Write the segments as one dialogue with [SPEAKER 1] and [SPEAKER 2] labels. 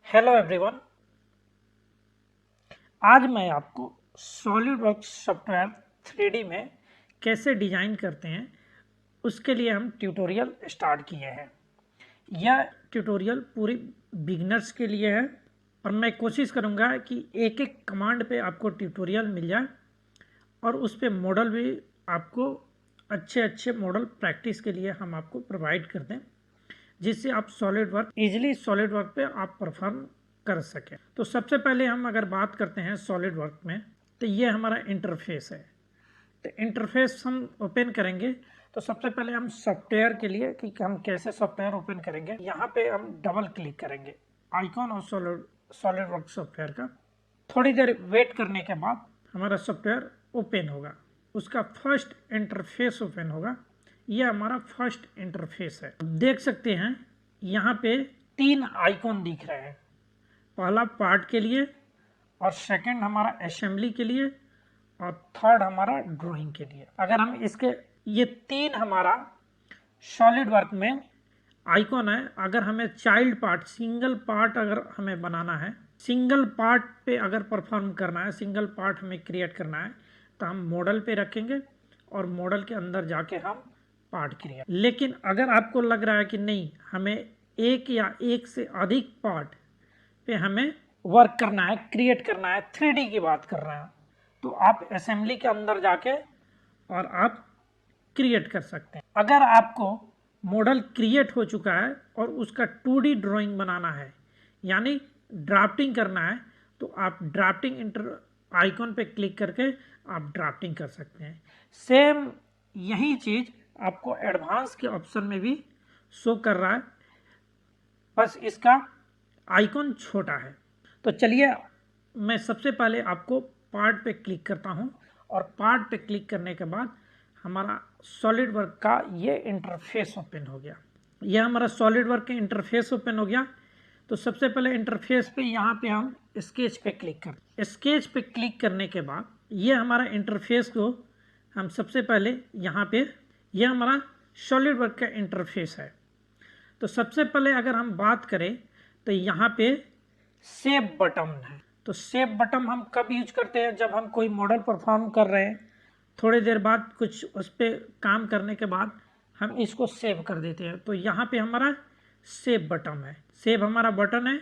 [SPEAKER 1] Hello everyone. आज मैं आपको सॉलिडवर्क्स सॉफ्टवेयर 3D में कैसे डिजाइन करते हैं उसके लिए हम ट्यूटोरियल स्टार्ट किए हैं। यह ट्यूटोरियल पूरी बिगिनर्स के लिए है और मैं कोशिश करूंगा कि एक एक कमांड पे आपको ट्यूटोरियल मिल जाए और उस पे मॉडल भी आपको अच्छे मॉडल प्रैक्टिस के लिए हम आपको प्रोवाइड कर दें, जिससे आप सॉलिड वर्क पे आप परफॉर्म कर सकें। तो सबसे पहले हम अगर बात करते हैं सॉलिड वर्क में, तो ये हमारा इंटरफेस है। तो इंटरफेस हम ओपन करेंगे तो सबसे पहले हम सॉफ्टवेयर के लिए कि हम कैसे सॉफ्टवेयर ओपन करेंगे, यहाँ पे हम डबल क्लिक करेंगे आइकॉन और सॉलिड वर्क सॉफ्टवेयर का। थोड़ी देर वेट करने के बाद हमारा सॉफ्टवेयर ओपन होगा, उसका फर्स्ट इंटरफेस ओपन होगा। यह हमारा फर्स्ट इंटरफेस है। देख सकते हैं यहाँ पे 3 आइकॉन दिख रहे हैं, पहला पार्ट के लिए और सेकंड हमारा असेंबली के लिए और थर्ड हमारा ड्राइंग के लिए। अगर हम इसके ये 3 हमारा सॉलिड वर्क में आइकॉन है। अगर हमें चाइल्ड पार्ट सिंगल पार्ट अगर हमें बनाना है, सिंगल पार्ट पे अगर परफॉर्म करना है, सिंगल पार्ट हमें क्रिएट करना है, तो हम मॉडल पे रखेंगे और मॉडल के अंदर जाके हम पार्ट क्रिएट। लेकिन अगर आपको लग रहा है कि नहीं, हमें एक या एक से अधिक पार्ट पे हमें वर्क करना है, क्रिएट करना है, 3D की बात कर रहे हैं, तो आप असेंबली के अंदर जाके और आप क्रिएट कर सकते हैं। अगर आपको मॉडल क्रिएट हो चुका है और उसका 2D ड्राइंग बनाना है, यानी ड्राफ्टिंग करना है, तो आप ड्राफ्टिंग इंटर आइकॉन पे क्लिक करके आप ड्राफ्टिंग कर सकते हैं। सेम यही चीज आपको एडवांस के ऑप्शन में भी शो कर रहा है, बस इसका आइकॉन छोटा है। तो चलिए मैं सबसे पहले आपको पार्ट पे क्लिक करता हूं और पार्ट पे क्लिक करने के बाद हमारा सॉलिड वर्क का ये इंटरफेस ओपन हो गया। यह हमारा सॉलिड वर्क का इंटरफेस ओपन हो गया। तो सबसे पहले इंटरफेस पे यहाँ पे हम स्केच पे क्लिक करते। स्केच पे क्लिक करने के बाद ये हमारा इंटरफेस को हम सबसे पहले यहाँ पे, यह हमारा सॉलिड वर्क का इंटरफेस है। तो सबसे पहले अगर हम बात करें तो यहाँ पे सेव बटन है। तो सेव बटन हम कब यूज करते हैं, जब हम कोई मॉडल परफॉर्म कर रहे हैं, थोड़ी देर बाद कुछ उस पर काम करने के बाद हम इसको सेव कर देते हैं। तो यहाँ पे हमारा सेव बटन है, सेव हमारा बटन है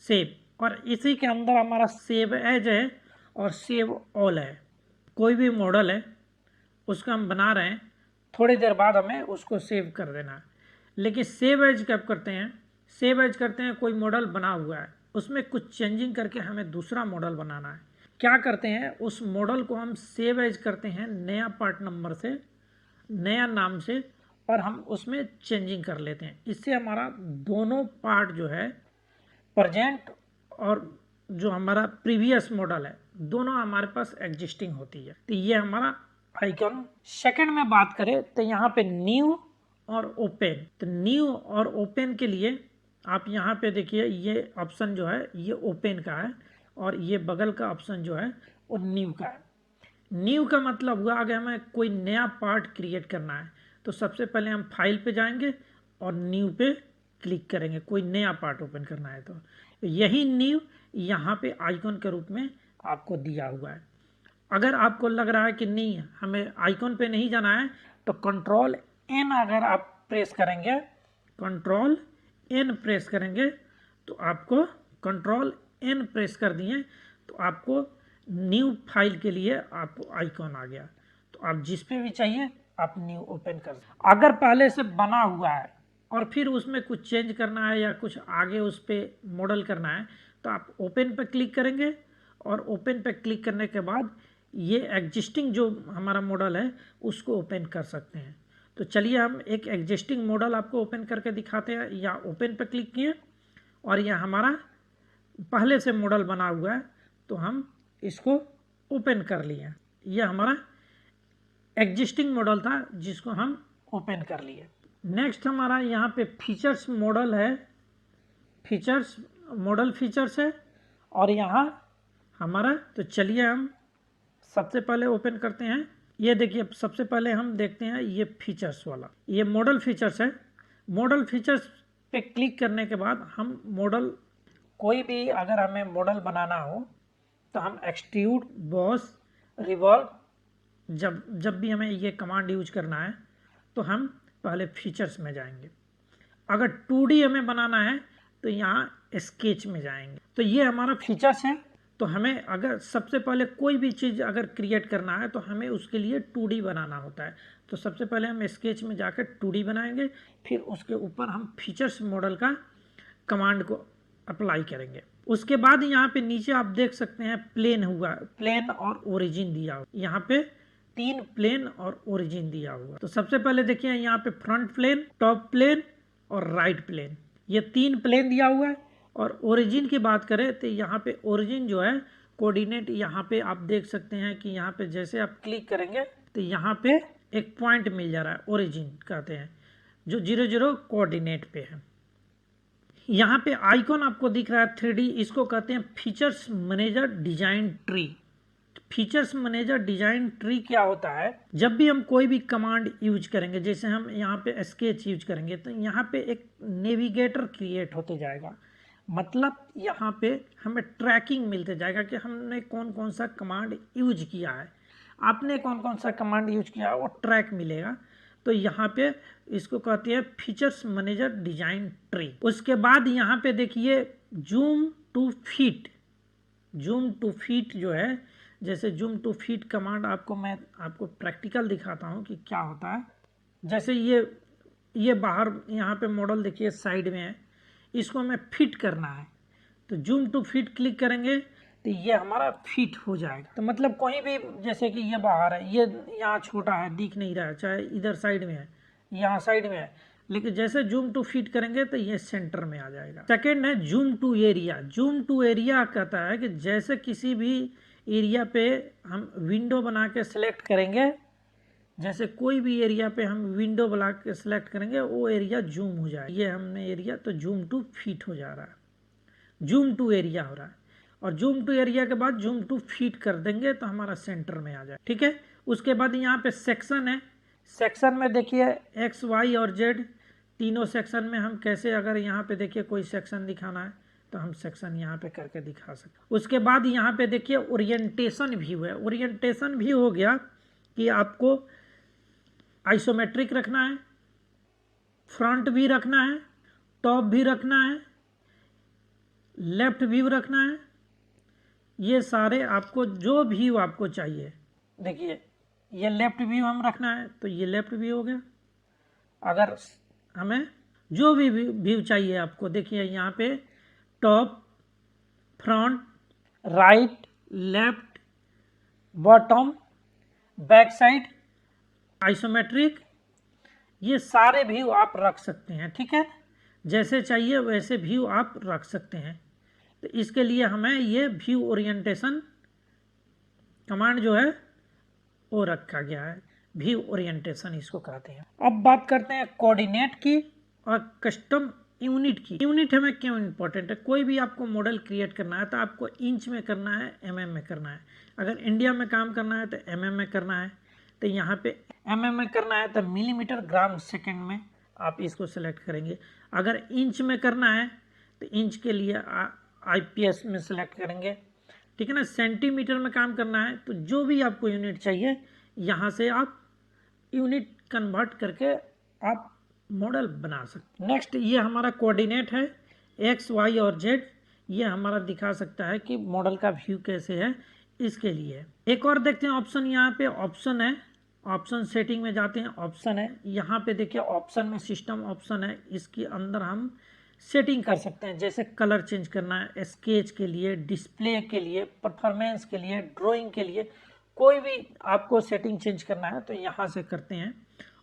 [SPEAKER 1] सेव, और इसी के अंदर हमारा सेव एज है और सेव ऑल है। कोई भी मॉडल है उसका हम बना रहे हैं, थोड़ी देर बाद हमें उसको सेव कर देना है। लेकिन सेव एज कब करते हैं, सेव एज करते हैं कोई मॉडल बना हुआ है, उसमें कुछ चेंजिंग करके हमें दूसरा मॉडल बनाना है। क्या करते हैं, उस मॉडल को हम सेव एज करते हैं नया पार्ट नंबर से, नया नाम से, और हम उसमें चेंजिंग कर लेते हैं। इससे हमारा दोनों पार्ट जो है, प्रेजेंट और जो हमारा प्रीवियस मॉडल है, दोनों हमारे पास एग्जिस्टिंग होती है। तो ये हमारा आइकॉन। सेकंड में बात करें तो यहाँ पे न्यू और ओपन। तो न्यू और ओपन के लिए आप यहाँ पे देखिए, ये ऑप्शन जो है ये ओपन का है और ये बगल का ऑप्शन जो है वो न्यू का है। न्यू का मतलब हुआ अगर हमें कोई नया पार्ट क्रिएट करना है तो सबसे पहले हम फाइल पे जाएंगे और न्यू पे क्लिक करेंगे, कोई नया पार्ट ओपन करना है तो यही न्यू यहाँ पे आइकॉन के रूप में आपको दिया हुआ है। अगर आपको लग रहा है कि नहीं हमें आइकॉन पे नहीं जाना है, तो कंट्रोल एन अगर आप प्रेस करेंगे, कंट्रोल एन प्रेस करेंगे तो आपको, कंट्रोल एन प्रेस कर दिए तो आपको न्यू फाइल के लिए आपको आइकॉन आ गया। तो आप जिस पे भी चाहिए आप न्यू ओपन कर सकते। अगर पहले से बना हुआ है और फिर उसमें कुछ चेंज करना है या कुछ आगे उस पर मॉडल करना है, तो आप ओपन पे क्लिक करेंगे और ओपन पे क्लिक करने के बाद ये एग्जिस्टिंग जो हमारा मॉडल है उसको ओपन कर सकते हैं। तो चलिए हम एक एग्जिस्टिंग मॉडल आपको ओपन करके दिखाते हैं। या ओपन पे क्लिक किए और यह हमारा पहले से मॉडल बना हुआ है तो हम इसको ओपन कर लिए। यह हमारा एग्जिस्टिंग मॉडल था जिसको हम ओपन कर लिए। नेक्स्ट हमारा यहाँ पे फीचर्स मॉडल है, फीचर्स मॉडल फीचर्स है और यहाँ हमारा, तो चलिए हम सबसे पहले ओपन करते हैं। ये देखिए सबसे पहले हम देखते हैं ये फीचर्स वाला, ये मॉडल फीचर्स है। मॉडल फीचर्स पे क्लिक करने के बाद हम मॉडल कोई भी अगर हमें मॉडल बनाना हो तो हम एक्सट्रूड, बॉस, रिवॉल्व, जब भी हमें ये कमांड यूज करना है तो हम पहले फीचर्स में जाएंगे। अगर 2D हमें बनाना है तो यहाँ स्केच में जाएंगे। तो ये हमारा फीचर्स है। तो हमें अगर सबसे पहले कोई भी चीज़ अगर क्रिएट करना है तो हमें उसके लिए 2D बनाना होता है। तो सबसे पहले हम स्केच में जाकर 2D बनाएंगे, फिर उसके ऊपर हम फीचर्स मॉडल का कमांड को अप्लाई करेंगे। उसके बाद यहाँ पे नीचे आप देख सकते हैं प्लेन हुआ, प्लेन और ओरिजिन दिया हुआ। यहाँ पे 3 प्लेन और ओरिजिन दिया हुआ। तो सबसे पहले देखिए यहाँ पे फ्रंट प्लेन, टॉप प्लेन और राइट प्लेन, ये 3 प्लेन दिया हुआ है। और ओरिजिन की बात करें तो यहाँ पे ओरिजिन जो है कोऑर्डिनेट, यहाँ पे आप देख सकते हैं कि यहाँ पे जैसे आप क्लिक करेंगे तो यहाँ पे एक पॉइंट मिल जा रहा है, ओरिजिन कहते हैं, जो 0 कोऑर्डिनेट पे है। यहाँ पे आइकॉन आपको दिख रहा है 3D, इसको कहते हैं features manager design tree. Features manager design tree क्या होता है? जब भी हम कोई भी कमांड यूज करेंगे, जैसे हम यहाँ पे स्केच यूज करेंगे तो यहाँ पे एक नेविगेटर क्रिएट होते जाएगा। मतलब यहाँ पे हमें ट्रैकिंग मिलते जाएगा कि हमने कौन कौन सा कमांड यूज किया है, आपने कौन कौन सा कमांड यूज किया है, वो ट्रैक मिलेगा। तो यहाँ पे इसको कहते हैं फीचर्स मैनेजर डिजाइन ट्री। उसके बाद यहाँ पे देखिए zoom to fit. Zoom to fit जो है, जैसे जूम टू फिट कमांड मैं आपको प्रैक्टिकल दिखाता हूँ कि क्या होता है। जैसे ये बाहर यहाँ पे मॉडल देखिए साइड में है, इसको हमें फिट करना है तो जूम टू फिट क्लिक करेंगे तो ये हमारा फिट हो जाएगा। तो मतलब कोई भी, जैसे कि ये बाहर है, ये यहाँ छोटा है, दिख नहीं रहा है, चाहे इधर साइड में है, यहाँ साइड में है, लेकिन जैसे जूम टू फिट करेंगे तो ये सेंटर में आ जाएगा। सेकेंड है zoom to area. Zoom to area कहता है कि जैसे किसी भी एरिया पे हम विंडो बना के सिलेक्ट करेंगे, जैसे कोई भी एरिया पे हम विंडो बना के सिलेक्ट करेंगे वो एरिया जूम हो जाए। ये हमने एरिया तो जूम टू फिट हो जा रहा है, जूम टू एरिया हो रहा है। और जूम टू एरिया के बाद जूम टू फिट कर देंगे तो हमारा सेंटर में आ जाए। ठीक है। उसके बाद यहाँ पे सेक्शन है। सेक्शन में देखिए एक्स, वाई और जेड तीनों सेक्शन में हम कैसे, अगर यहाँ पे देखिए कोई सेक्शन दिखाना है तो हम सेक्शन यहाँ पे करके दिखा सकते। उसके बाद यहाँ पे देखिए ओरिएंटेशन व्यू है। ओरिएंटेशन व्यू हो गया कि आपको आइसोमेट्रिक रखना है, फ्रंट भी रखना है, टॉप भी रखना है, लेफ्ट व्यू रखना है, ये सारे आपको जो व्यू आपको चाहिए। देखिए ये लेफ्ट व्यू हम रखना है तो ये लेफ्ट व्यू हो गया। अगर हमें जो भी व्यू चाहिए आपको, देखिए यहाँ पे top, front, right, left, bottom, back side, isometric, ये सारे व्यू आप रख सकते हैं। ठीक है, जैसे चाहिए वैसे व्यू आप रख सकते हैं। तो इसके लिए हमें ये व्यू ओरिएंटेशन कमांड जो है वो रखा गया है, व्यू ओरिएंटेशन इसको कहते हैं। अब बात करते हैं कोऑर्डिनेट की और कस्टम यूनिट की। यूनिट हमें क्यों इंपॉर्टेंट है? कोई भी आपको मॉडल क्रिएट करना है तो आपको इंच में करना है, mm में करना है। अगर इंडिया में काम करना है तो mm में करना है, तो यहाँ पे mm में करना है तो मिलीमीटर ग्राम सेकेंड में आप इसको सेलेक्ट करेंगे। अगर इंच में करना है तो इंच के लिए IPS में सेलेक्ट करेंगे। ठीक है ना। सेंटीमीटर में काम करना है तो जो भी आपको यूनिट चाहिए यहाँ से आप यूनिट कन्वर्ट करके आप मॉडल बना सकते। नेक्स्ट ये हमारा कोऑर्डिनेट है, एक्स, वाई और जेड। ये हमारा दिखा सकता है कि मॉडल का व्यू कैसे है। इसके लिए एक और देखते हैं ऑप्शन। यहाँ पे ऑप्शन है, ऑप्शन सेटिंग में जाते हैं, ऑप्शन है। यहाँ पे देखिए ऑप्शन में सिस्टम ऑप्शन है, इसके अंदर हम सेटिंग कर सकते हैं। जैसे कलर चेंज करना है, स्केच के लिए, डिस्प्ले के लिए, परफॉर्मेंस के लिए, ड्राइंग के लिए, कोई भी आपको सेटिंग चेंज करना है तो यहाँ से करते हैं।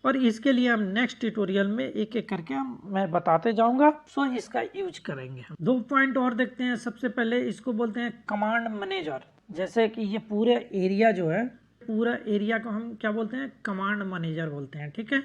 [SPEAKER 1] और इसके लिए हम नेक्स्ट ट्यूटोरियल में एक एक करके मैं बताते जाऊंगा। सो इसका यूज करेंगे हम। 2 पॉइंट और देखते हैं। सबसे पहले इसको बोलते हैं कमांड मैनेजर। जैसे कि ये पूरे एरिया जो है, पूरा एरिया को हम क्या बोलते हैं? कमांड मैनेजर बोलते हैं। ठीक है।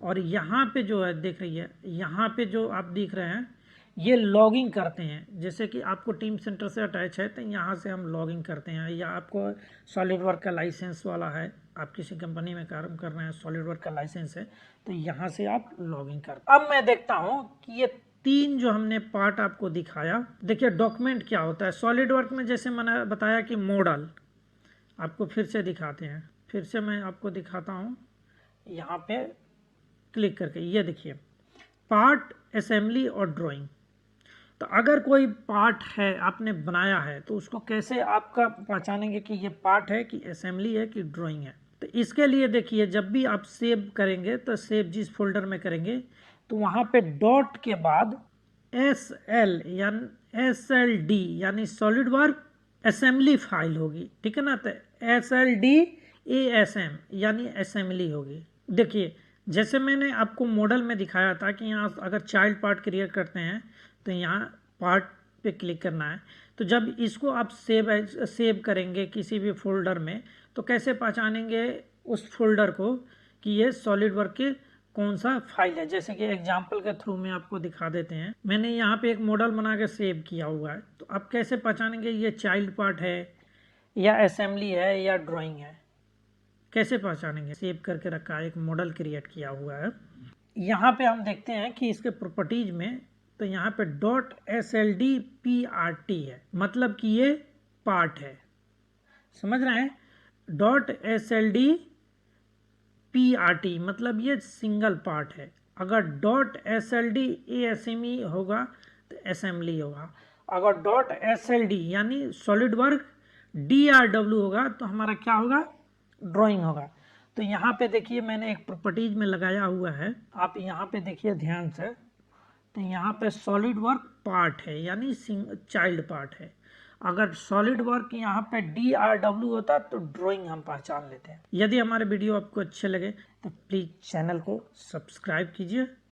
[SPEAKER 1] और यहाँ पे जो है देख रही है, यहाँ पे जो आप दिख रहे हैं ये लॉगिंग करते हैं। जैसे कि आपको टीम सेंटर से अटैच है तो यहाँ से हम लॉगिंग करते हैं, या आपको सॉलिडवर्क का लाइसेंस वाला है, आप किसी कंपनी में काम कर रहे हैं, सॉलिडवर्क का लाइसेंस है तो यहाँ से आप लॉगिंग करते हैं। अब मैं देखता हूँ कि ये तीन जो हमने पार्ट आपको दिखाया, देखिए डॉक्यूमेंट क्या होता है सॉलिड वर्क में, जैसे मैंने बताया कि मॉडल, आपको फिर से दिखाते हैं, फिर से मैं आपको दिखाता हूँ यहाँ पे क्लिक करके। ये देखिए पार्ट, असेंबली और ड्राइंग। तो अगर कोई पार्ट है आपने बनाया है तो उसको कैसे आपका पहचानेंगे कि ये पार्ट है कि असेंबली है कि ड्राइंग है। तो इसके लिए देखिए जब भी आप सेव करेंगे तो सेव जिस फोल्डर में करेंगे तो वहाँ पे डॉट के बाद SL यानी SLD यानी सॉलिड वर्क असेंबली फाइल होगी, ठीक है ना। तो SLD ASM यानी असेंबली होगी। देखिए जैसे मैंने आपको मॉडल में दिखाया था कि यहाँ अगर चाइल्ड पार्ट क्रिएट करते हैं तो यहाँ पार्ट पे क्लिक करना है। तो जब इसको आप सेव करेंगे किसी भी फोल्डर में तो कैसे पहचानेंगे उस फोल्डर को कि ये सॉलिड वर्क के कौन सा फाइल है। जैसे कि एग्जांपल के थ्रू में आपको दिखा देते हैं, मैंने यहाँ पे एक मॉडल बना के सेव किया हुआ है। तो आप कैसे पहचानेंगे ये चाइल्ड पार्ट है या असेंबली है या ड्राइंग है, कैसे पहचानेंगे। सेव करके रखा है, एक मॉडल क्रिएट किया हुआ है। यहाँ पे हम देखते हैं कि इसके प्रॉपर्टीज में, तो यहाँ पे .SLD.PRT है, मतलब कि ये पार्ट है, समझ रहे हैं। .SLD.PRT मतलब ये सिंगल पार्ट है। अगर .SLD.ASME होगा तो असेंबली होगा। अगर .SLD यानी सॉलिड वर्क DRW होगा तो हमारा क्या होगा, ड्राइंग होगा। तो यहाँ पे देखिए मैंने एक प्रॉपर्टीज में लगाया हुआ है, आप यहाँ पे देखिए ध्यान से। तो यहाँ पे सॉलिड वर्क पार्ट है यानी चाइल्ड पार्ट है। अगर सॉलिड वर्क यहाँ पे DRW होता तो ड्राइंग हम पहचान लेते हैं। यदि हमारे वीडियो आपको अच्छे लगे तो प्लीज़ चैनल को सब्सक्राइब कीजिए।